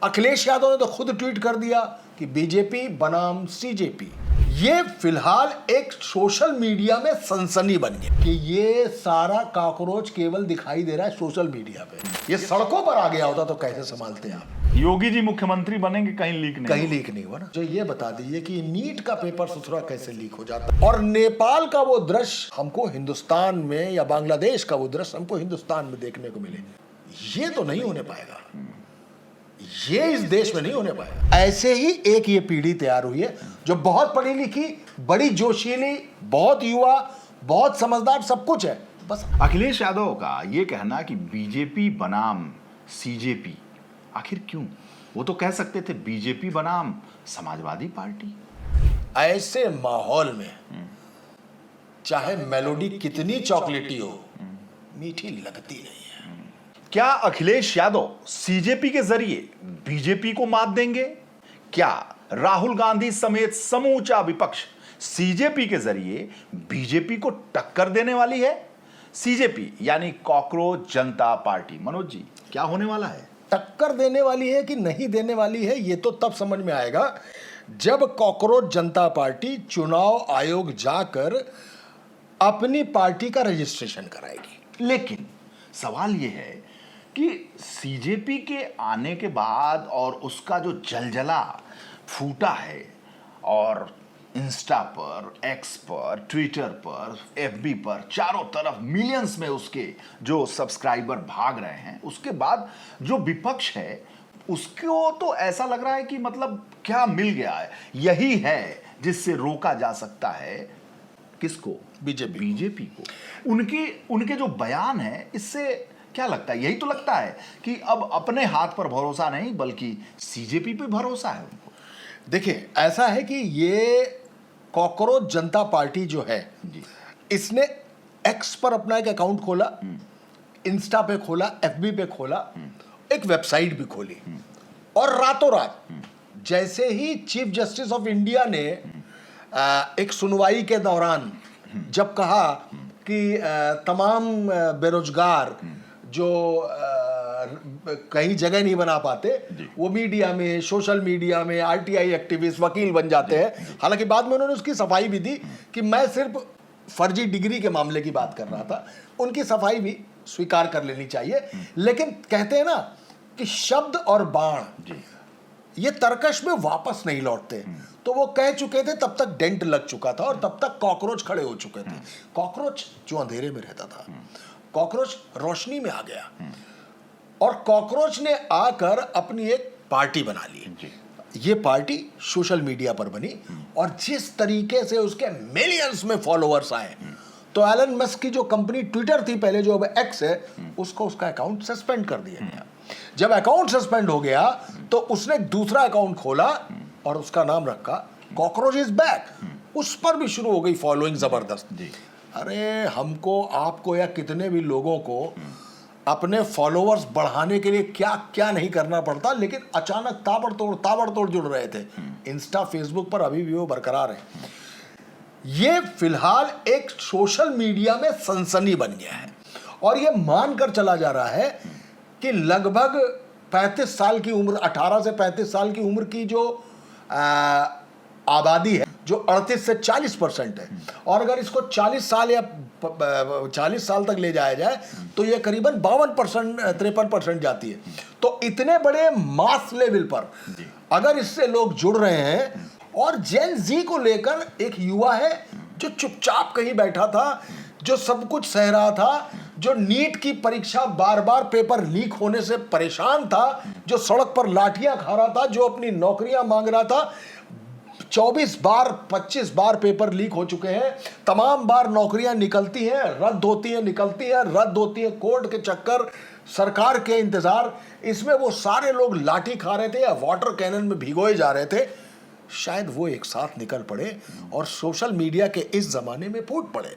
अखिलेश यादव ने तो खुद ट्वीट कर दिया कि बीजेपी बनाम सीजेपी। ये फिलहाल एक सोशल मीडिया में सनसनी बन गई कि ये सारा कॉकरोच केवल दिखाई दे रहा है सोशल मीडिया पे। ये सड़कों पर आ गया होता तो कैसे संभालते आप? योगी जी मुख्यमंत्री बनेंगे, कहीं लीक नहीं हुआ ना। जो ये बता दीजिए कि नीट का पेपर सुथरा कैसे लीक हो जाता, और नेपाल का वो दृश्य हमको हिंदुस्तान में या बांग्लादेश का वो दृश्य हमको हिंदुस्तान में देखने को मिले। ये तो नहीं होने पाएगा, ये इस देश में नहीं होने पाएगा। ऐसे ही एक ये पीढ़ी तैयार हुई है जो बहुत पढ़ी लिखी, बड़ी जोशीली, बहुत युवा, बहुत समझदार, सब कुछ है। बस अखिलेश यादव का ये कहना कि बीजेपी बनाम सीजेपी, आखिर क्यों? वो तो कह सकते थे बीजेपी बनाम समाजवादी पार्टी। ऐसे माहौल में चाहे मेलोडी कितनी चॉकलेटी हो, मीठी लगती नहीं है। क्या अखिलेश यादव सीजेपी के जरिए बीजेपी को मात देंगे? क्या राहुल गांधी समेत समूचा विपक्ष सीजेपी के जरिए बीजेपी को टक्कर देने वाली है? सीजेपी यानी कॉकरोच जनता पार्टी, मनोज जी, क्या होने वाला है? टक्कर देने वाली है कि नहीं देने वाली है, ये तो तब समझ में आएगा जब कॉकरोच जनता पार्टी चुनाव आयोग जाकर अपनी पार्टी का रजिस्ट्रेशन कराएगी। लेकिन सवाल यह है कि सीजेपी के आने के बाद और उसका जो जलजला फूटा है, और इंस्टा पर, एक्स पर, ट्विटर पर, एफबी पर, चारों तरफ मिलियंस में उसके जो सब्सक्राइबर भाग रहे हैं, उसके बाद जो विपक्ष है उसको तो ऐसा लग रहा है कि मतलब क्या मिल गया है, यही है जिससे रोका जा सकता है। किसको? बीजेपी को। उनके जो बयान है, इससे क्या लगता है? यही तो लगता है कि अब अपने हाथ पर भरोसा नहीं बल्कि सीजेपी पे भरोसा है उनको। देखिए, ऐसा है कि ये कॉकरोच जनता पार्टी जो है जी, इसने एक्स पर अपना एक अकाउंट खोला, इंस्टा पे खोला, एफबी पे खोला, एक वेबसाइट भी खोली, और रातों रात जैसे ही चीफ जस्टिस ऑफ इंडिया ने एक सुनवाई के दौरान जब कहा कि तमाम बेरोजगार जो कहीं जगह नहीं बना पाते वो मीडिया में, सोशल मीडिया में आरटीआई एक्टिविस्ट, वकील बन जाते हैं। हालांकि बाद में उन्होंने उसकी सफाई भी दी कि मैं सिर्फ फर्जी डिग्री के मामले की बात कर रहा था। उनकी सफाई भी स्वीकार कर लेनी चाहिए। लेकिन कहते हैं ना कि शब्द और बाण ये तर्कश में वापस नहीं लौटते। तो वो कह चुके थे, तब तक डेंट लग चुका था और तब तक कॉकरोच खड़े हो चुके थे। कॉकरोच जो अंधेरे में रहता था, कॉकरोच रोशनी में आ गया, और कॉकरोच ने आकर अपनी एक पार्टी बना ली। ये पार्टी सोशल मीडिया पर बनी, और जिस तरीके से उसके मिलियंस में फॉलोअर्स आए, तो एलन मस्क की जो कंपनी ट्विटर थी पहले, जो अब एक्स है, उसको उसका अकाउंट सस्पेंड कर दिया गया। जब अकाउंट सस्पेंड हो गया तो उसने एक दूसरा अकाउंट खोला और उसका नाम रखा कॉकरोच इज बैक। उस पर भी शुरू हो गई फॉलोइंग जबरदस्त। अरे हमको, आपको या कितने भी लोगों को अपने फॉलोअर्स बढ़ाने के लिए क्या क्या नहीं करना पड़ता, लेकिन अचानक ताबड़तोड़ जुड़ रहे थे। इंस्टा, फेसबुक पर अभी भी वो बरकरार है। ये फिलहाल एक सोशल मीडिया में सनसनी बन गया है, और ये मानकर चला जा रहा है कि लगभग 35 साल की उम्र, 18 से 35 साल की उम्र की जो आबादी है, जो 38 से 40% है, और अगर इसको 40 साल या 40 साल तक ले जाया जाए तो ये करीबन 52%, 53% जाती है। तो इतने बड़े मास लेवल पर अगर इससे लोग जुड़ रहे हैं, और जेन जी को लेकर एक युवा है जो चुपचाप कहीं बैठा था, जो सब कुछ सह रहा था, जो नीट की परीक्षा बार बार पेपर लीक होने से परेशान था, जो सड़क पर लाठियां खा रहा था, जो अपनी नौकरियां मांग रहा था। 24 बार 25 बार पेपर लीक हो चुके हैं, तमाम बार नौकरियां निकलती हैं, रद्द होती हैं, निकलती हैं, रद्द होती हैं, कोर्ट के चक्कर, सरकार के इंतजार, इसमें वो सारे लोग लाठी खा रहे थे या वाटर कैनन में भिगोए जा रहे थे। शायद वो एक साथ निकल पड़े और सोशल मीडिया के इस जमाने में फूट पड़े।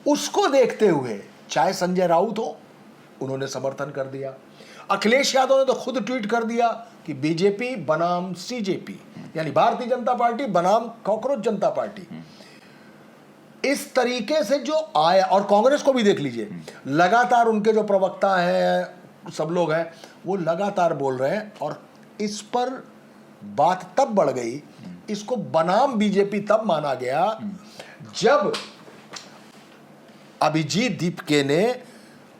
उसको देखते हुए चाहे संजय राउत हो, उन्होंने समर्थन कर दिया। अखिलेश यादव ने तो खुद ट्वीट कर दिया कि बीजेपी बनाम सीजेपी, यानी भारतीय जनता पार्टी बनाम कॉकरोच जनता पार्टी। इस तरीके से जो आया, और कांग्रेस को भी देख लीजिए, लगातार उनके जो प्रवक्ता हैं, सब लोग हैं, वो लगातार बोल रहे हैं, और इस पर बात तब बढ़ गई, इसको बनाम बीजेपी तब माना गया जब अभिजीत दीपके ने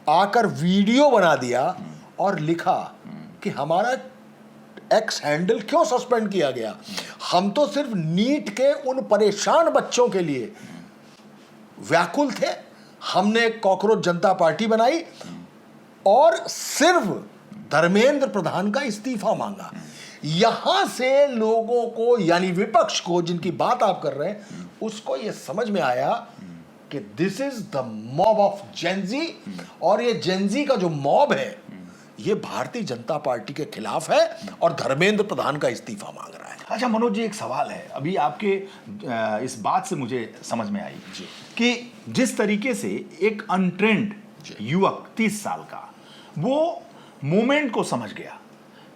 आकर वीडियो बना दिया और लिखा कि हमारा एक्स हैंडल क्यों सस्पेंड किया गया। हम तो सिर्फ नीट के उन परेशान बच्चों के लिए व्याकुल थे, हमने एक कॉकरोच जनता पार्टी बनाई और सिर्फ धर्मेंद्र प्रधान का इस्तीफा मांगा। यहां से लोगों को, यानी विपक्ष को, जिनकी बात आप कर रहे हैं, उसको यह समझ में आया कि this is the mob of Gen Z, और ये जेनजी का जो मॉब है ये भारतीय जनता पार्टी के खिलाफ है और धर्मेंद्र प्रधान का इस्तीफा मांग रहा है। अच्छा मनोज जी, एक सवाल है, अभी आपके इस बात से मुझे समझ में आई कि जिस तरीके से एक अनट्रेंड युवक 30 साल का वो मोमेंट को समझ गया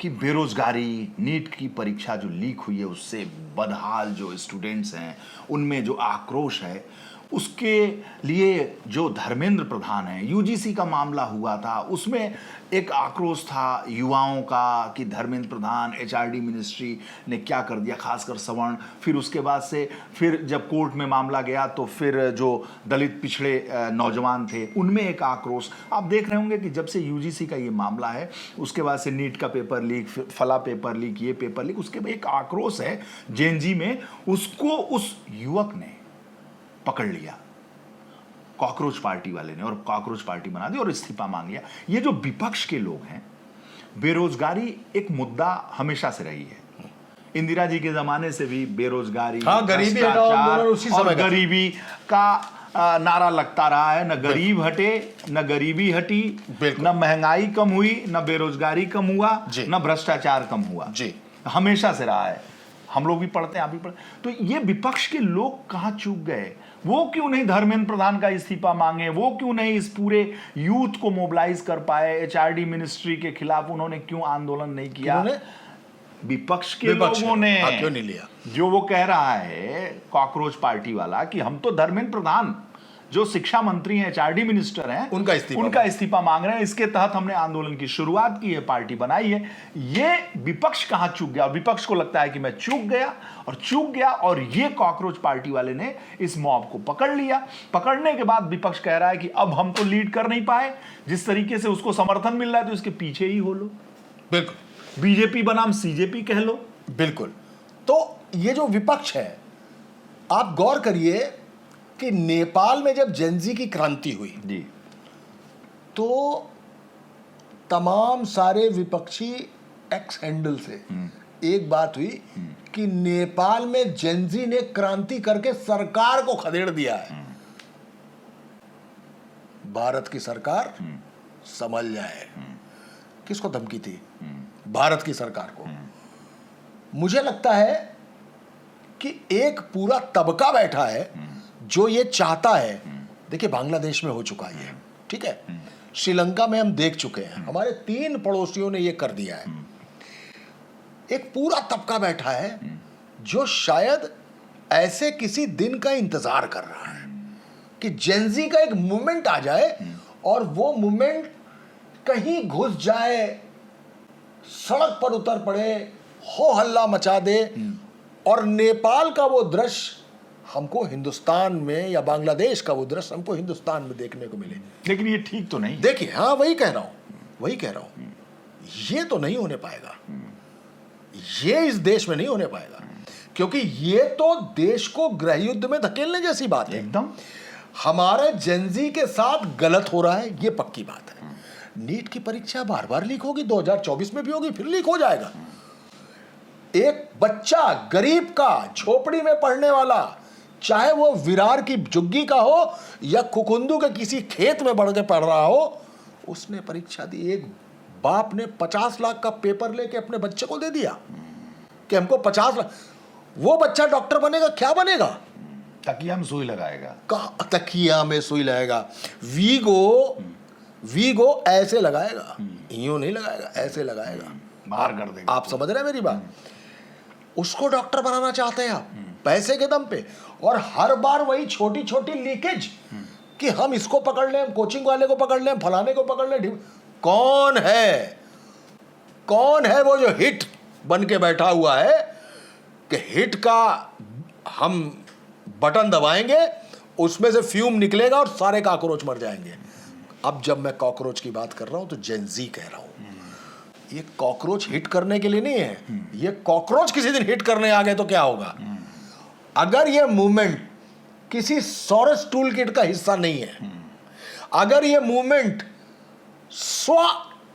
कि बेरोजगारी, नीट की परीक्षा जो लीक हुई है उससे बदहाल जो स्टूडेंट्स हैं उनमें जो आक्रोश है, उसके लिए जो धर्मेंद्र प्रधान है, यूजीसी का मामला हुआ था उसमें एक आक्रोश था युवाओं का कि धर्मेंद्र प्रधान, एचआरडी मिनिस्ट्री ने क्या कर दिया, खासकर सवर्ण। फिर उसके बाद से फिर जब कोर्ट में मामला गया तो फिर जो दलित पिछड़े नौजवान थे उनमें एक आक्रोश। आप देख रहे होंगे कि जब से यूजीसी का ये मामला है उसके बाद से नीट का पेपर लीक, फला पेपर लीक, ये पेपर लीक, उसके एक आक्रोश है जेएनजी में, उसको उस युवक ने पकड़ लिया कॉकरोच पार्टी वाले ने और कॉकरोच पार्टी बना दी और इस्तीफा मांग लिया। ये जो विपक्ष के लोग हैं, बेरोजगारी एक मुद्दा हमेशा से रही है, इंदिरा जी के जमाने से भी बेरोजगारी, गरीबी हटाओ उसी समय और गरीबी का नारा लगता रहा है। न गरीब हटे, न गरीबी हटी, न महंगाई कम हुई, न बेरोजगारी कम हुआ, न भ्रष्टाचार कम हुआ, हमेशा से रहा है। हम लोग भी पढ़ते हैं, आप भी पढ़ते। तो ये विपक्ष के लोग कहां चूक गए? वो क्यों नहीं धर्मेंद्र प्रधान का इस्तीफा मांगे? वो क्यों नहीं इस पूरे यूथ को मोबिलाइज कर पाए? एचआरडी मिनिस्ट्री के खिलाफ उन्होंने क्यों आंदोलन नहीं किया? विपक्ष के लोगों ने क्यों नहीं लिया? जो वो कह रहा है कॉकरोच पार्टी वाला कि हम तो धर्मेंद्र प्रधान जो शिक्षा मंत्री हैं, एचआरडी मिनिस्टर हैं, उनका इस्तीफा मांग रहे हैं। इसके तहत हमने आंदोलन की शुरुआत की है, पार्टी बनाई है। ये विपक्ष कहां चूक गया? विपक्ष को लगता है कि मैं चूक गया और ये कॉकरोच पार्टी वाले ने इस मॉब को पकड़ लिया। पकड़ने के बाद विपक्ष कह रहा है कि अब हम तो लीड कर नहीं पाए, जिस तरीके से उसको समर्थन मिल रहा है तो इसके पीछे ही हो लो। बिल्कुल, बीजेपी बनाम सीजेपी कह लो। बिल्कुल। तो ये जो विपक्ष है, आप गौर करिए कि नेपाल में जब जेनजी की क्रांति हुई जी, तो तमाम सारे विपक्षी एक्स हैंडल से एक बात हुई कि नेपाल में जेनजी ने क्रांति करके सरकार को खदेड़ दिया है। भारत की सरकार समझ जाए। किसको धमकी थी? भारत की सरकार को। मुझे लगता है कि एक पूरा तबका बैठा है जो ये चाहता है। देखिए, बांग्लादेश में हो चुका है ये, ठीक है, श्रीलंका में हम देख चुके हैं, हमारे 3 पड़ोसियों ने ये कर दिया है। एक पूरा तबका बैठा है जो शायद ऐसे किसी दिन का इंतजार कर रहा है कि जेनजी का एक मूवमेंट आ जाए और वो मूवमेंट कहीं घुस जाए, सड़क पर उतर पड़े, हो हल्ला मचा दे और नेपाल का वो दृश्य हमको हिंदुस्तान में, या बांग्लादेश का वो दृश्य हमको हिंदुस्तान में देखने को मिले। लेकिन ये ठीक तो नहीं। देखिए, हाँ, वही कह रहा हूं, ये तो नहीं होने पाएगा। ये इस देश में नहीं होने पाएगा, क्योंकि ये तो देश को गृह युद्ध में धकेलने जैसी बात है। एकदम हमारे जेनजी के साथ गलत हो रहा है, ये पक्की बात है। नीट की परीक्षा बार बार लीक होगी, 2024 में भी होगी, फिर लीक हो जाएगा। एक बच्चा गरीब का, झोपड़ी में पढ़ने वाला, चाहे वो विरार की झुग्गी का हो या कुकुंदू के किसी खेत में बढ़ के पढ़ रहा हो, उसने परीक्षा दी। एक बाप ने 50 लाख का पेपर लेके अपने बच्चे को दे दिया कि हमको 50 लाख। वो बच्चा डॉक्टर बनेगा, क्या बनेगा? तकिया में सुई लगाएगा। तकिया में सुई लगाएगा। वीगो ऐसे लगाएगा, यूं नहीं लगाएगा, ऐसे लगाएगा, बाहर कर देगा। आप समझ रहे हैं मेरी बात? उसको डॉक्टर बनाना चाहते हैं आप, पैसे के दम पे, और हर बार वही छोटी छोटी लीकेज कि हम इसको पकड़ लें, कोचिंग वाले को पकड़ लें, फलाने को पकड़ लें। कौन है वो जो हिट बन के बैठा हुआ है कि हिट का हम बटन दबाएंगे, उसमें से फ्यूम निकलेगा और सारे कॉकरोच मर जाएंगे। अब जब मैं कॉकरोच की बात कर रहा हूं तो जेनजी कह रहा हूं। ये कॉकरोच हिट करने के लिए नहीं है, ये कॉकरोच किसी दिन हिट करने आ गए तो क्या होगा। अगर ये मूवमेंट किसी सोरस टूल किट का हिस्सा नहीं है, अगर ये मूवमेंट स्व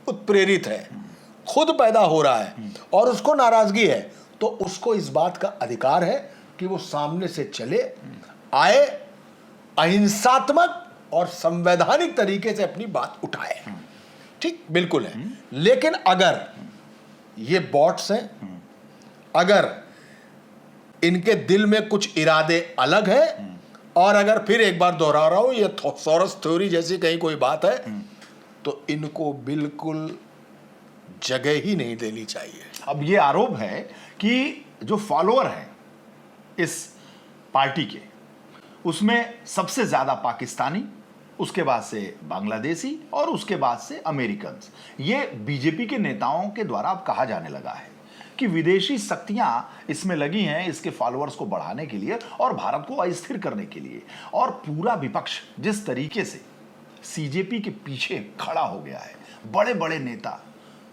उत्प्रेरित है, खुद पैदा हो रहा है और उसको नाराजगी है, तो उसको इस बात का अधिकार है कि वो सामने से चले आए, अहिंसात्मक और संवैधानिक तरीके से अपनी बात उठाए। ठीक, बिल्कुल है। लेकिन अगर ये बॉट्स हैं, अगर इनके दिल में कुछ इरादे अलग हैं, और अगर फिर एक बार दोहरा रहा हूं, ये सोरस थ्योरी जैसी कहीं कोई बात है, तो इनको बिल्कुल जगह ही नहीं देनी चाहिए। अब ये आरोप है कि जो फॉलोअर हैं इस पार्टी के, उसमें सबसे ज्यादा पाकिस्तानी, उसके बाद से बांग्लादेशी और उसके बाद से अमेरिकन। ये बीजेपी के नेताओं के द्वारा अब कहा जाने लगा है कि विदेशी शक्तियां इसमें लगी हैं इसके फॉलोअर्स को बढ़ाने के लिए और भारत को अस्थिर करने के लिए। और पूरा विपक्ष जिस तरीके से सीजेपी के पीछे खड़ा हो गया है, बड़े बड़े नेता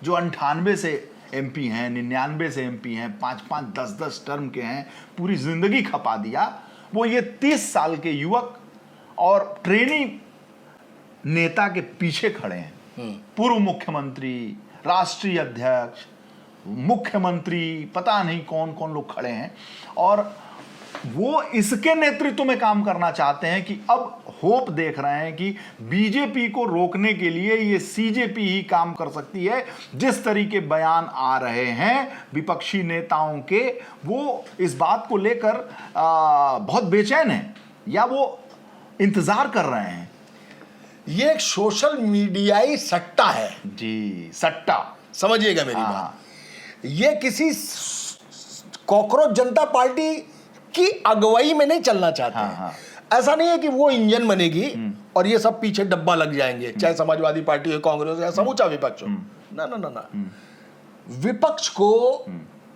जो 98 से एमपी हैं, 99 से एमपी हैं, 5-5, 10-10 टर्म के हैं, पूरी जिंदगी खपा दिया, वो ये 30 साल के युवक और ट्रेनी नेता के पीछे खड़े हैं। पूर्व मुख्यमंत्री, राष्ट्रीय अध्यक्ष, मुख्यमंत्री, पता नहीं कौन कौन लोग खड़े हैं, और वो इसके नेतृत्व में काम करना चाहते हैं कि अब होप देख रहे हैं कि बीजेपी को रोकने के लिए ये सीजेपी ही काम कर सकती है। जिस तरीके बयान आ रहे हैं विपक्षी नेताओं के, वो इस बात को लेकर बहुत बेचैन है या वो इंतजार कर रहे हैं। ये एक सोशल मीडियाई सट्टा है जी, सट्टा, समझिएगा मेरी बात। ये किसी कॉकरोच जनता पार्टी की अगुवाई में नहीं चलना चाहते हैं। ऐसा नहीं है कि वो इंजन बनेगी और ये सब पीछे डब्बा लग जाएंगे, चाहे समाजवादी पार्टी हो, कांग्रेस हो या समूचा विपक्ष हो। ना ना ना ना, विपक्ष को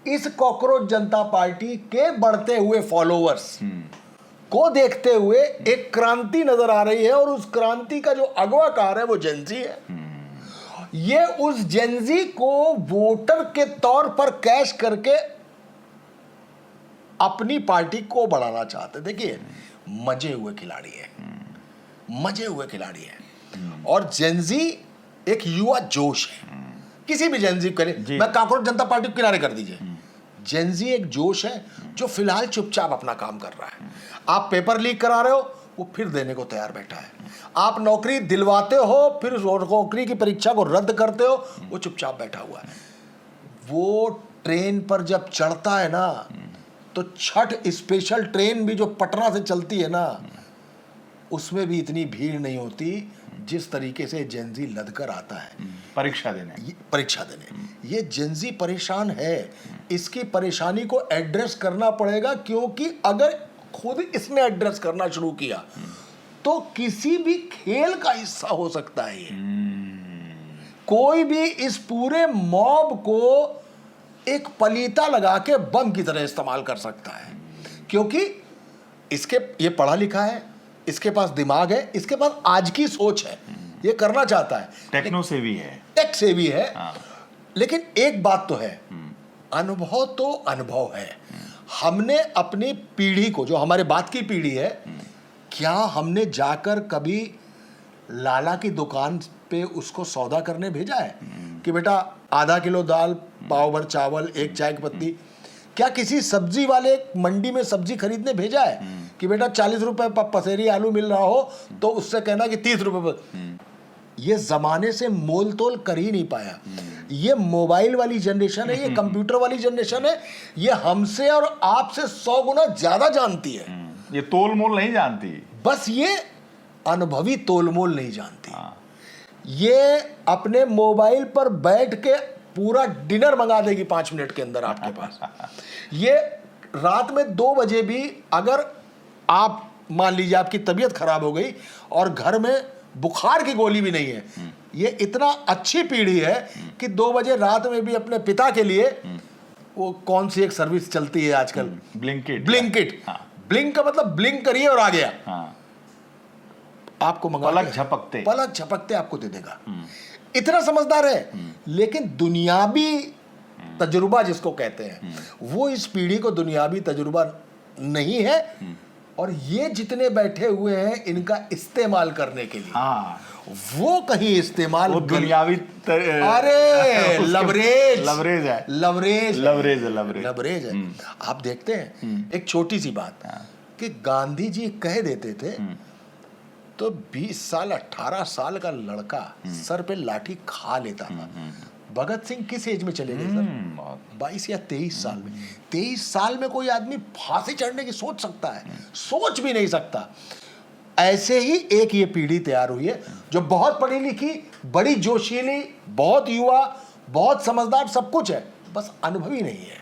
इस कॉकरोच जनता पार्टी के बढ़ते हुए फॉलोअर्स को देखते हुए एक क्रांति नजर आ रही है, और उस क्रांति का जो अगवाकार है वो जेनजी है। ये उस जेनजी को वोटर के तौर पर कैश करके अपनी पार्टी को बढ़ाना चाहते। देखिए, मजे हुए खिलाड़ी है, मजे हुए खिलाड़ी है। और जेनजी एक युवा जोश है। किसी भी जेनजी करे, मैं कॉकरोच जनता पार्टी को किनारे कर दीजिए, जेनजी एक जोश है जो फिलहाल चुपचाप अपना काम कर रहा है। आप पेपर लीक करा रहे हो, वो फिर देने को तैयार बैठा है। आप नौकरी दिलवाते हो, फिर नौकरी की परीक्षा को रद्द करते हो, वो चुपचाप बैठा हुआ है। वो ट्रेन पर जब चढ़ता है ना, तो छठ स्पेशल ट्रेन भी जो पटना से चलती है ना, उसमें भी इतनी भीड़ नहीं होती जिस तरीके से जेनजी लद कर आता है परीक्षा देने। ये जेनजी परेशान है, इसकी परेशानी को एड्रेस करना पड़ेगा, क्योंकि अगर खुद इसने एड्रेस करना शुरू किया तो किसी भी खेल का हिस्सा हो सकता है। कोई भी इस पूरे मॉब को एक पलीता लगा के बम की तरह इस्तेमाल कर सकता है, क्योंकि इसके ये पढ़ा लिखा है, इसके पास दिमाग है, इसके पास आज की सोच है, ये करना चाहता है, टेक्नो सेवी है, टेक सेवी है। लेकिन एक बात तो है, अनुभव तो अनुभव है। हमने अपनी पीढ़ी को, जो हमारे बाद की पीढ़ी है, क्या हमने जाकर कभी लाला की दुकान पे उसको सौदा करने भेजा है कि बेटा आधा किलो दाल, पाव भर चावल, एक चाय की पत्ती? क्या किसी सब्जी वाले मंडी में सब्जी खरीदने भेजा है कि बेटा 40 रुपए पसेरी आलू मिल रहा हो तो उससे कहना कि 30 रुपए पर? ये जमाने से मोल तोल कर ही नहीं पाया। ये मोबाइल वाली जनरेशन है, ये कंप्यूटर वाली जनरेशन है, ये हमसे और आपसे 100 गुना ज्यादा जानती है। ये तोल मोल नहीं जानती, बस ये अनुभवी तोल मोल नहीं जानती। ये अपने मोबाइल पर बैठ के पूरा डिनर मंगा देगी 5 मिनट के अंदर आपके पास। ये रात में 2 बजे भी अगर आप मान लीजिए आपकी तबीयत खराब हो गई और घर में बुखार की गोली भी नहीं है, ये इतना अच्छी पीढ़ी है कि 2 बजे रात में भी अपने पिता के लिए वो कौन सी एक सर्विस चलती है आजकल, ब्लिंकिट। ब्लिंकिट। हाँ। ब्लिंक का मतलब ब्लिंक करिए और आ गया, हाँ, आपको मंगा पलक झपकते। पलक झपकते आपको दे देगा। इतना समझदार है। लेकिन दुनियावी तजुर्बा जिसको कहते हैं, वो इस पीढ़ी को दुनियावी तजुर्बा नहीं है। और ये जितने बैठे हुए हैं इनका इस्तेमाल करने के लिए, हाँ, वो कहीं इस्तेमाल वो दुनियावी अरे लवरेज लवरेज है, लवरेज लवरेज है, लवरेज। लवरेज है। आप देखते हैं एक छोटी सी बात कि गांधी जी कह देते थे तो 20 साल 18 साल का लड़का सर पे लाठी खा लेता था। भगत सिंह किस एज में चले गए सर? 22 या 23 साल में। 23 साल में कोई आदमी फांसी चढ़ने की सोच सकता है? सोच भी नहीं सकता। ऐसे ही एक ये पीढ़ी तैयार हुई है जो बहुत पढ़ी लिखी, बड़ी जोशीली, बहुत युवा, बहुत समझदार, सब कुछ है, बस अनुभवी नहीं है।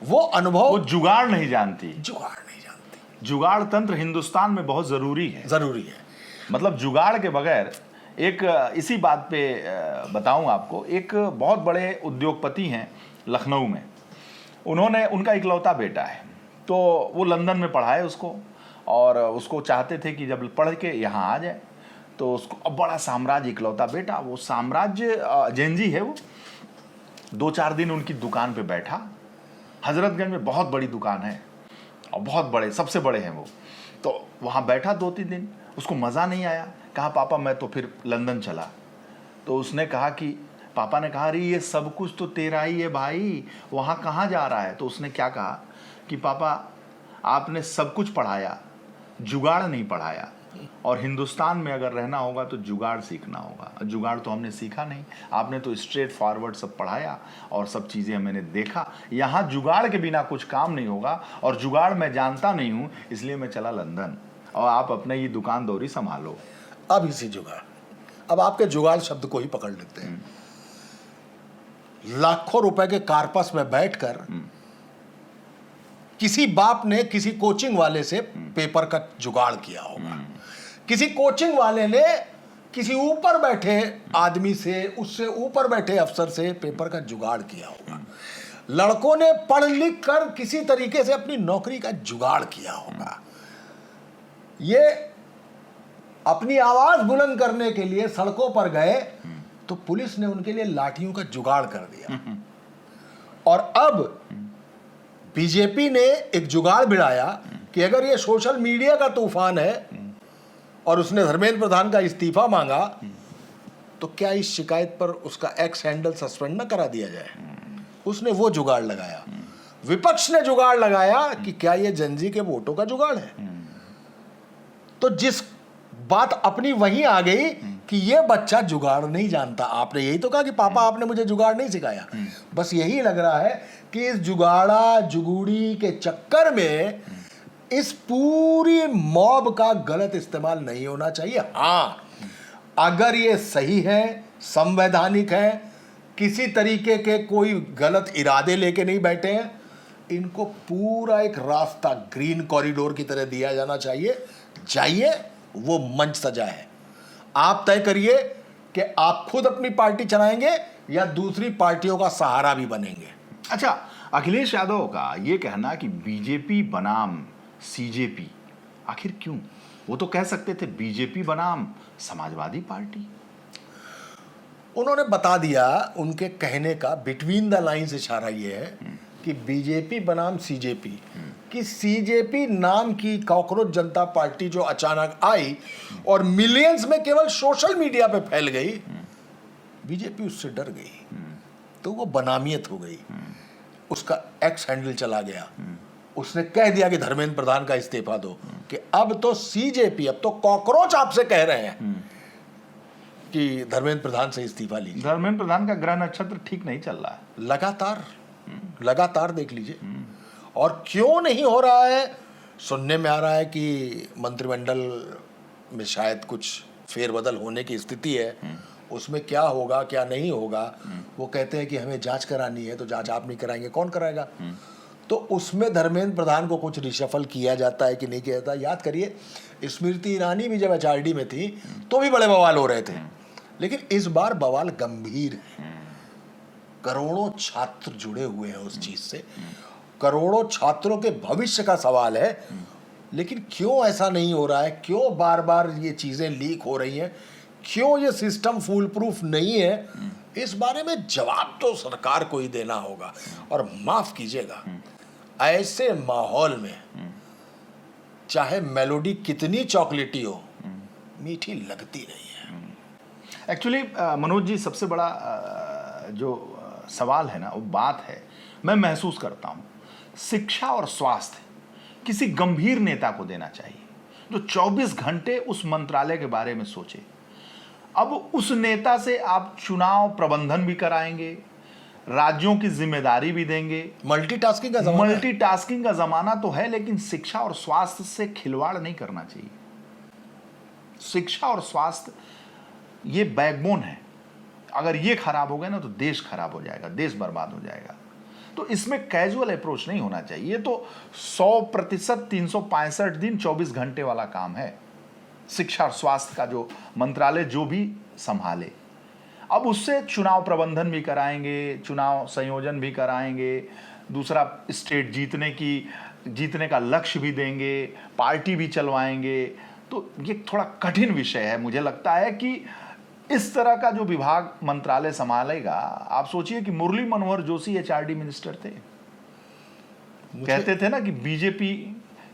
वो अनुभव, वो जुगाड़ नहीं जानती। जुगाड़ नहीं जानती। जुगाड़ तंत्र हिंदुस्तान में बहुत जरूरी है। जरूरी है। मतलब जुगाड़ के बगैर, एक इसी बात पे बताऊं आपको, एक बहुत बड़े उद्योगपति हैं लखनऊ में। उन्होंने, उनका इकलौता बेटा है, तो वो लंदन में पढ़ा है उसको, और उसको चाहते थे कि जब पढ़ के यहाँ आ जाए तो उसको, अब बड़ा साम्राज्य, इकलौता बेटा, वो साम्राज्य जेनजी है वो। 2-4 दिन उनकी दुकान पे बैठा। हजरतगंज में बहुत बड़ी दुकान है और बहुत बड़े, सबसे बड़े हैं वो। तो वहाँ बैठा 2-3 दिन, उसको मज़ा नहीं आया। कहा पापा मैं तो फिर लंदन चला। तो उसने कहा कि, पापा ने कहा अरे ये सब कुछ तो तेरा ही है भाई, वहाँ कहाँ जा रहा है? तो उसने क्या कहा कि पापा आपने सब कुछ पढ़ाया, जुगाड़ नहीं पढ़ाया, और हिंदुस्तान में अगर रहना होगा तो जुगाड़ सीखना होगा। जुगाड़ तो हमने सीखा नहीं, आपने तो स्ट्रेट फॉरवर्ड सब पढ़ाया और सब चीज़ें मैंने देखा। यहाँ जुगाड़ के बिना कुछ काम नहीं होगा, और जुगाड़ मैं जानता नहीं हूँ, इसलिए मैं चला लंदन, और आप अपने ये दुकानदौरी संभालो। अब इसी जुगाड़, अब आपके जुगाड़ शब्द को ही पकड़ लेते हैं। लाखों रुपए के कारपस में बैठकर किसी बाप ने किसी कोचिंग वाले से पेपर का जुगाड़ किया होगा। किसी कोचिंग वाले ने किसी ऊपर बैठे आदमी से, उससे ऊपर बैठे अफसर से पेपर का जुगाड़ किया होगा। लड़कों ने पढ़ लिख कर किसी तरीके से अपनी नौकरी का जुगाड़ किया होगा। ये अपनी आवाज बुलंद करने के लिए सड़कों पर गए तो पुलिस ने उनके लिए लाठियों का जुगाड़ कर दिया। और अब बीजेपी ने एक जुगाड़ भिड़ाया कि अगर ये सोशल मीडिया का तूफान है और उसने धर्मेंद्र प्रधान का इस्तीफा मांगा, तो क्या इस शिकायत पर उसका एक्स हैंडल सस्पेंड न करा दिया जाए? उसने वो जुगाड़ लगाया। विपक्ष ने जुगाड़ लगाया कि क्या ये जनजी के वोटों का जुगाड़ है? तो जिस बात अपनी वहीं आ गई कि ये बच्चा जुगाड़ नहीं जानता। आपने यही तो कहा कि पापा आपने मुझे जुगाड़ नहीं सिखाया। बस यही लग रहा है कि इस जुगाड़ा जुगूड़ी के चक्कर में इस पूरी मॉब का गलत इस्तेमाल नहीं होना चाहिए। हाँ, अगर ये सही है, संवैधानिक है, किसी तरीके के कोई गलत इरादे लेके नहीं बैठे हैं, इनको पूरा एक रास्ता ग्रीन कॉरिडोर की तरह दिया जाना चाहिए। जाइए, वो मंच सजा है। आप तय करिए कि आप खुद अपनी पार्टी चलाएंगे या दूसरी पार्टियों का सहारा भी बनेंगे। अच्छा, अखिलेश यादव का ये कहना कि बीजेपी बनाम सीजेपी, आखिर क्यों? वो तो कह सकते थे बीजेपी बनाम समाजवादी पार्टी। उन्होंने बता दिया, उनके कहने का बिटवीन द लाइंस इशारा ये है कि बीजेपी बनाम सीजेपी, कि सीजेपी नाम की कॉकरोच जनता पार्टी जो अचानक आई और मिलियंस में केवल सोशल मीडिया पे फैल गई, बीजेपी उससे डर गई, तो वो बनामियत हो गई। उसका एक्स हैंडल चला गया। उसने कह दिया कि धर्मेंद्र प्रधान का इस्तीफा दो, कि अब तो सीजेपी, अब तो कॉकरोच आपसे कह रहे हैं कि धर्मेंद्र प्रधान से इस्तीफा लीजिए। धर्मेंद्र प्रधान का ग्रह नक्षत्र ठीक नहीं चल रहा है, लगातार देख लीजिए। और क्यों नहीं हो रहा है? सुनने में आ रहा है कि मंत्रिमंडल में शायद कुछ फेरबदल होने की स्थिति है। उसमें क्या होगा क्या नहीं होगा, वो कहते हैं कि हमें जांच करानी है, तो जांच आप नहीं कराएंगे, कौन कराएगा? तो उसमें धर्मेंद्र प्रधान को कुछ रिशफल किया जाता है कि नहीं किया जाता। याद करिए, स्मृति ईरानी भी जब एचआरडी में थी तो भी बड़े बवाल हो रहे थे, लेकिन इस बार बवाल गंभीर है। करोड़ों छात्र जुड़े हुए हैं उस चीज से, करोड़ों छात्रों के भविष्य का सवाल है। लेकिन क्यों ऐसा नहीं हो रहा है, क्यों बार बार ये चीजें लीक हो रही हैं, क्यों ये सिस्टम फूल प्रूफ नहीं है, इस बारे में जवाब तो सरकार को ही देना होगा। और माफ कीजिएगा, ऐसे माहौल में चाहे मेलोडी कितनी चॉकलेटी हो, मीठी लगती नहीं है। एक्चुअली मनोज जी, सबसे बड़ा जो सवाल है ना, वो बात है, मैं महसूस करता हूँ शिक्षा और स्वास्थ्य किसी गंभीर नेता को देना चाहिए जो 24 घंटे उस मंत्रालय के बारे में सोचे। अब उस नेता से आप चुनाव प्रबंधन भी कराएंगे, राज्यों की जिम्मेदारी भी देंगे। मल्टीटास्किंग का जमाना है। मल्टीटास्किंग का जमाना तो है, लेकिन शिक्षा और स्वास्थ्य से खिलवाड़ नहीं करना चाहिए। शिक्षा और स्वास्थ्य ये बैकबोन है, अगर ये खराब हो गए ना तो देश खराब हो जाएगा, देश बर्बाद हो जाएगा। तो इसमें कैजुअल अप्रोच नहीं होना चाहिए। ये तो 100% 365 दिन 24 घंटे वाला काम है। शिक्षा और स्वास्थ्य का जो मंत्रालय जो भी संभाले, अब उससे चुनाव प्रबंधन भी कराएंगे, चुनाव संयोजन भी कराएंगे, दूसरा स्टेट जीतने का लक्ष्य भी देंगे, पार्टी भी चलवाएंगे। तो ये थोड़ा कठिन विषय है। मुझे लगता है कि इस तरह का जो विभाग मंत्रालय संभालेगा, आप सोचिए कि मुरली मनोहर जोशी एचआरडी मिनिस्टर थे, कहते थे ना कि बीजेपी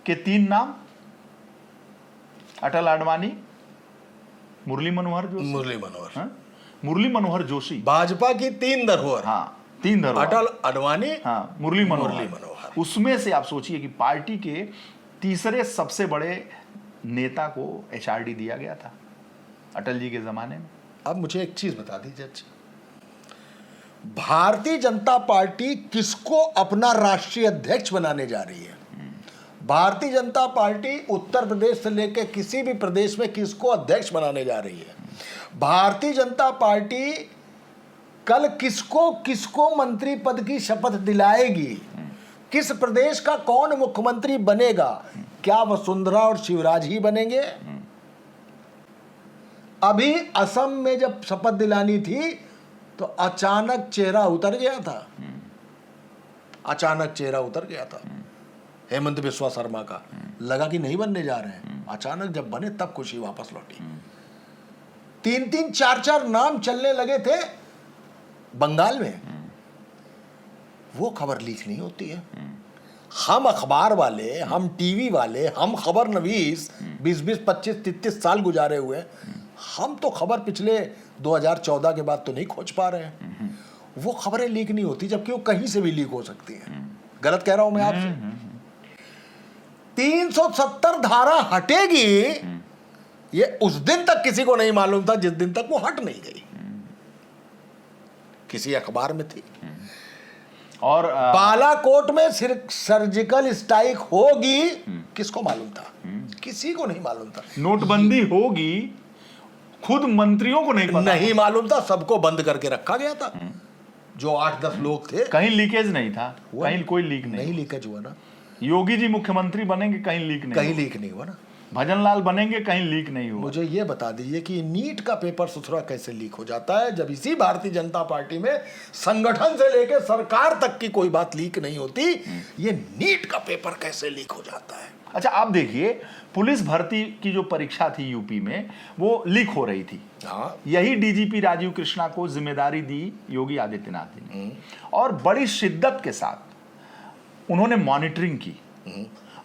के 3 नाम, अटल आडवाणी, मुरली मनोहर जोशी, भाजपा की 3 धरोहर। हाँ, 3 धरोहर, अटल आडवाणी, हाँ, मुरली मनोहर। उसमें से आप सोचिए कि पार्टी के तीसरे सबसे बड़े नेता को एचआरडी दिया गया था अटल जी के जमाने में। अब मुझे एक चीज बता दीजिए, भारतीय जनता पार्टी किसको अपना राष्ट्रीय अध्यक्ष बनाने जा रही है? भारतीय जनता पार्टी उत्तर प्रदेश से लेकर किसी भी प्रदेश में किसको अध्यक्ष बनाने जा रही है? भारतीय जनता पार्टी कल किसको किसको मंत्री पद की शपथ दिलाएगी? किस प्रदेश का कौन मुख्यमंत्री बनेगा? क्या वसुंधरा और शिवराज ही बनेंगे? अभी असम में जब शपथ दिलानी थी तो अचानक चेहरा उतर गया था, अचानक चेहरा उतर गया था हेमंत बिस्वा शर्मा का। लगा कि नहीं बनने जा रहे हैं, अचानक जब बने तब खुशी वापस लौटी। 3-3, 4-4 नाम चलने लगे थे बंगाल में। वो खबर लीक नहीं होती है। हम अखबार वाले, हम टीवी वाले, हम खबर नवीस 20-20, 25, 33 साल गुजारे हुए, हम तो खबर पिछले 2014 के बाद तो नहीं खोज पा रहे हैं। वो खबरें लीक नहीं होती, जबकि वो कहीं से भी लीक हो सकती हैं। गलत कह रहा हूं मैं आपसे? 370 धारा हटेगी, ये उस दिन तक किसी को नहीं मालूम था जिस दिन तक वो हट नहीं गई। किसी अखबार में थी। और बालाकोट में सर्जिकल स्ट्राइक होगी, किसको मालूम था? किसी को नहीं मालूम था। नोटबंदी होगी, खुद मंत्रियों को नहीं पता, नहीं मालूम था। सबको बंद करके रखा गया था। जो 8-10 लोग थे, कहीं लीकेज नहीं था, कहीं कोई लीक नहीं लीकेज हुआ ना। योगी जी मुख्यमंत्री बनेंगे, कहीं लीक नहीं हुआ ना। भजनलाल बनेंगे, कहीं लीक नहीं हुआ। मुझे ये बता दीजिए कि नीट का पेपर सुथरा कैसे लीक हो जाता है, जब इसी भारतीय जनता पार्टी में संगठन से लेकर सरकार तक की कोई बात लीक नहीं होती, ये नीट का पेपर कैसे लीक हो जाता है? अच्छा, आप देखिए, पुलिस भर्ती की जो परीक्षा थी यूपी में, वो लीक हो रही थी। हाँ। यही डीजीपी राजीव कृष्णा को जिम्मेदारी दी योगी आदित्यनाथ जी ने, और बड़ी शिद्दत के साथ उन्होंने मॉनिटरिंग की,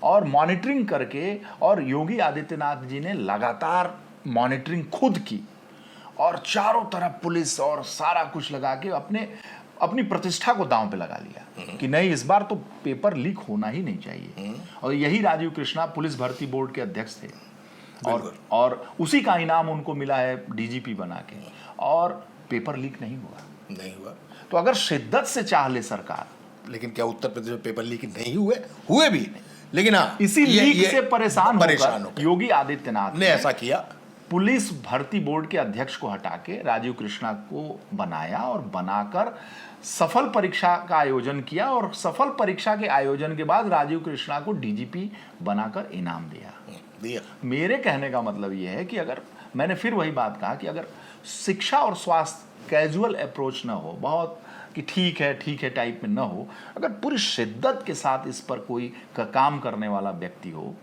और मॉनिटरिंग करके, और योगी आदित्यनाथ जी ने लगातार मॉनिटरिंग खुद की, और चारों तरफ पुलिस और सारा कुछ लगा के अपनी प्रतिष्ठा को दांव पे लगा लिया कि नहीं, इस बार तो पेपर लीक होना ही नहीं चाहिए। और यही राजीव कृष्णा पुलिस भर्ती बोर्ड के अध्यक्ष थे, और उसी का इनाम उनको मिला है डीजीपी बना के, और पेपर लीक नहीं हुआ। तो अगर शिद्दत से चाह ले सरकार, लेकिन क्या उत्तर प्रदेश में पेपर लीक नहीं हुए भी? लेकिन हाँ, इसी लीक से परेशान होकर योगी आदित्यनाथ ने ऐसा किया, पुलिस भर्ती बोर्ड के अध्यक्ष को हटा के राजीव कृष्णा को बनाया, और बनाकर सफल परीक्षा का आयोजन किया, और सफल परीक्षा के आयोजन के बाद राजीव कृष्णा को डीजीपी बनाकर इनाम दिया। मेरे कहने का मतलब यह है कि अगर, मैंने फिर वही बात कहा कि अगर शिक्षा और स्वास्थ्य कैजुअल अप्रोच ना हो, बहुत कि ठीक है टाइप में न हो, अगर पूरी शिद्दत के साथ इस पर कोई काम करने वाला व्यक्ति हो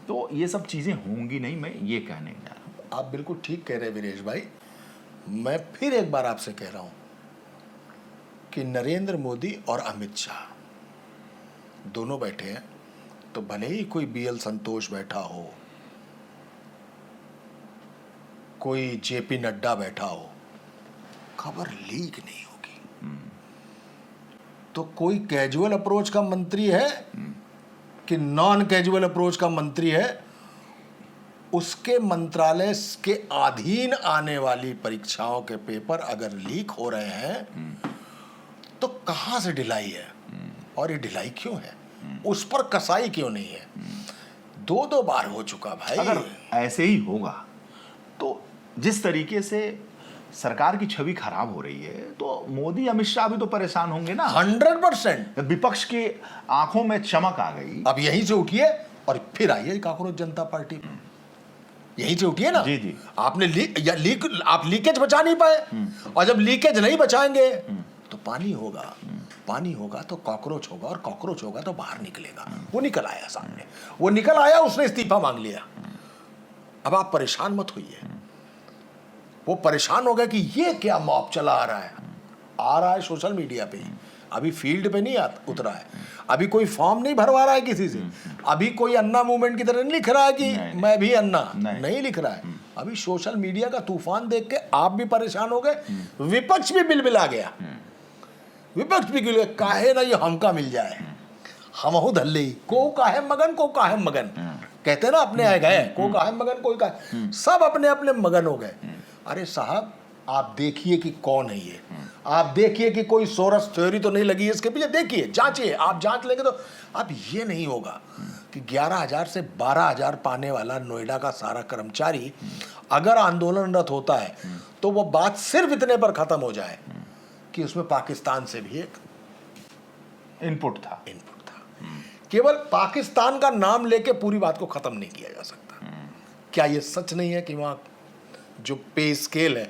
तो ये सब चीज़ें होंगी नहीं, मैं ये कहने जा रहा हूँ। आप बिल्कुल ठीक कह रहे हैं वीरेश भाई। मैं फिर एक बार आपसे कह रहा हूं कि नरेंद्र मोदी और अमित शाह दोनों बैठे हैं, तो भले ही कोई बीएल संतोष बैठा हो, कोई जेपी नड्डा बैठा हो, खबर लीक नहीं होगी। तो कोई कैजुअल अप्रोच का मंत्री है कि नॉन कैजुअल अप्रोच का मंत्री है, उसके मंत्रालय के अधीन आने वाली परीक्षाओं के पेपर अगर लीक हो रहे हैं तो कहां से ढिलाई है, और ये ढिलाई क्यों है, उस पर कसाई क्यों नहीं है। दो बार हो चुका भाई। अगर ऐसे ही होगा तो जिस तरीके से सरकार की छवि खराब हो रही है तो मोदी अमित शाह भी तो परेशान होंगे ना। 100%। विपक्ष की आंखों में चमक आ गई। अब यहीं से उठिए और फिर आइए कांग्रेस जनता पार्टी, यहीं से उठिए ना। जी जी। आपने आप लीकेज बचा नहीं पाए, और जब लीकेज नहीं बचाएंगे तो पानी होगा, पानी होगा तो कॉकरोच होगा, और कॉकरोच होगा तो बाहर निकलेगा। वो निकल आया सामने, वो निकल आया, उसने इस्तीफा मांग लिया। अब आप परेशान मत होइए। वो परेशान हो गए कि ये क्या मॉब चला आ रहा है सोशल मीडिया पे, अभी फील्ड पे नहीं उतरा है, अभी कोई फॉर्म नहीं भरवा रहा है किसी से, अभी कोई अन्ना मूवमेंट की तरह नहीं लिख रहा है कि मैं भी अन्ना, नहीं लिख रहा है। अभी सोशल मीडिया का तूफान देख के आप भी परेशान हो गए, विपक्ष भी बिलबिला गया। विपक्ष भी गिले, काहे ना ये हमका मिल जाए, हमहु धल्ले को काहे मगन कहते ना, अपने आए गए को काहे मगन, कोई काहे, सब अपने अपने मगन हो गए। अरे साहब आप देखिए कि कौन है ये, आप देखिए कि कोई सोरस थ्योरी तो नहीं लगी है इसके पीछे, देखिए जांचिए, आप जांच लेंगे तो अब ये नहीं होगा कि 11,000 से 12,000 पाने वाला नोएडा का सारा कर्मचारी अगर आंदोलनरत होता है तो वो बात सिर्फ इतने पर खत्म हो जाए कि उसमें पाकिस्तान से भी एक इनपुट था। केवल पाकिस्तान का नाम लेके पूरी बात को खत्म नहीं किया जा सकता। क्या ये सच नहीं है कि वहां जो पे स्केल है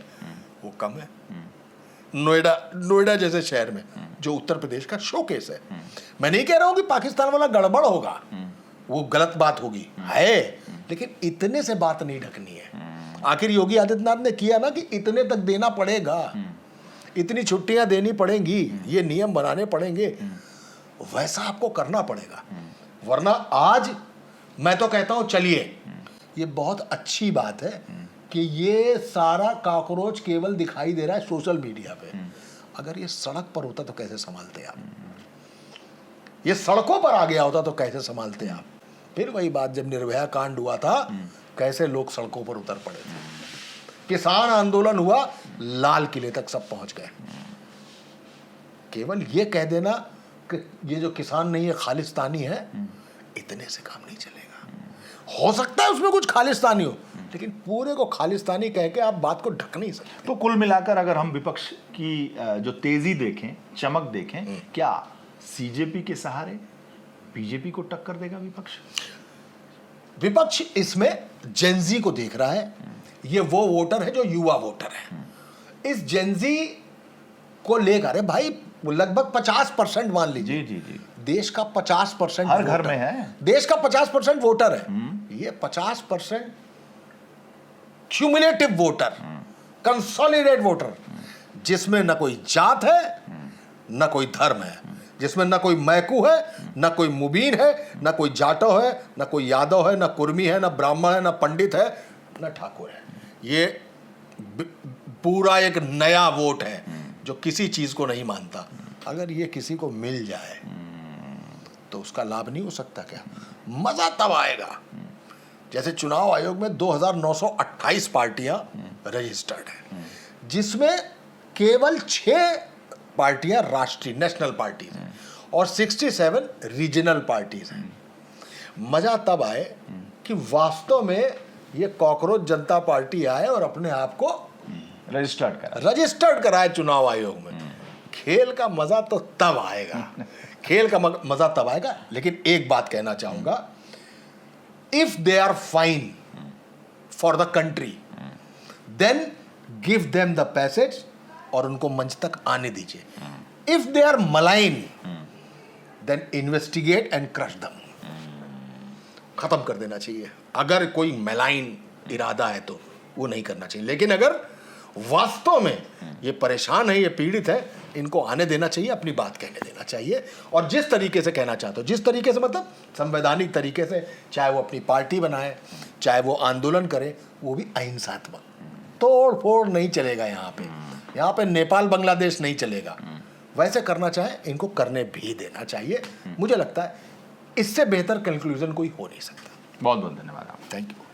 वो कम है? नोएडा जैसे शहर में जो उत्तर प्रदेश का शोकेस है, मैं नहीं कह रहा हूं कि पाकिस्तान वाला गड़बड़ होगा, वो गलत बात होगी है, लेकिन इतने से बात नहीं ढकनी है। आखिर योगी आदित्यनाथ ने किया ना कि इतने तक देना पड़ेगा, इतनी छुट्टियां देनी पड़ेंगी, ये नियम बनाने पड़ेंगे, वैसा आपको करना पड़ेगा। वरना आज मैं तो कहता हूं चलिए, ये बहुत अच्छी बात है कि ये सारा कॉकरोच केवल दिखाई दे रहा है सोशल मीडिया पे। अगर ये सड़क पर होता तो कैसे संभालते आप, ये सड़कों पर आ गया होता तो कैसे संभालते आप। फिर वही बात, जब निर्भया कांड हुआ था कैसे लोग सड़कों पर उतर पड़े थे, किसान आंदोलन हुआ, लाल किले तक सब पहुंच गए। केवल ये कह देना कि ये जो किसान नहीं है खालिस्तानी है, इतने से काम नहीं चलेगा। हो सकता है उसमें कुछ खालिस्तानी हो, लेकिन पूरे को खालिस्तानी कह के आप बात को ढक नहीं सकते। तो कुल मिलाकर अगर हम विपक्ष की जो तेजी देखें, चमक देखें, क्या सीजेपी के सहारे बीजेपी को टक्कर देगा विपक्ष? विपक्ष इसमें जेनजी को देख रहा है। ये वो वोटर है जो युवा वोटर है। इस जेनजी को लेकर भाई लगभग 50% मान लीजिए, जी जी जी, देश का 50% हर घर में है, देश का 50% वोटर है। ये 50% क्यूमुलेटिव वोटर, कंसोलिडेट वोटर, जिसमें न कोई जात है न कोई धर्म है, जिसमें न कोई मैकू है न कोई मुबीन है, न कोई जाटो है न कोई यादव है, न कुर्मी है, न ब्राह्मण है, न पंडित है, न ठाकुर है। ये पूरा एक नया वोट है जो किसी चीज को नहीं मानता। अगर ये किसी को मिल जाए तो उसका लाभ नहीं हो सकता क्या? मजा तब आएगा जैसे चुनाव आयोग में 2,928 पार्टियां रजिस्टर्ड हैं, जिसमें केवल 6 पार्टियां राष्ट्रीय नेशनल पार्टीज हैं और 67 रीजनल पार्टीज हैं। मजा तब आए कि वास्तव में ये कॉकरोच जनता पार्टी आए और अपने आप को रजिस्टर्ड कराए चुनाव आयोग में। खेल का मजा तो तब आएगा, खेल का मजा तब आएगा। लेकिन एक बात कहना चाहूंगा, if they are fine for the country then give them the passage और उनको मंच तक आने दीजिए। If they are malign then investigate and crush them, खत्म कर देना चाहिए। अगर कोई मेलाइन इरादा है तो वो नहीं करना चाहिए, लेकिन अगर वास्तव में ये परेशान है, ये पीड़ित है, इनको आने देना चाहिए, अपनी बात कहने देना चाहिए। और जिस तरीके से कहना चाहते हो, जिस तरीके से मतलब संवैधानिक तरीके से, चाहे वो अपनी पार्टी बनाए, चाहे वो आंदोलन करे, वो भी अहिंसात्मक, तोड़ फोड़ नहीं चलेगा। यहाँ पे नेपाल बांग्लादेश नहीं चलेगा। वैसे करना चाहे इनको करने भी देना चाहिए। मुझे लगता है इससे बेहतर कंक्लूजन कोई हो नहीं सकता। बहुत बहुत धन्यवाद आप। Thank you.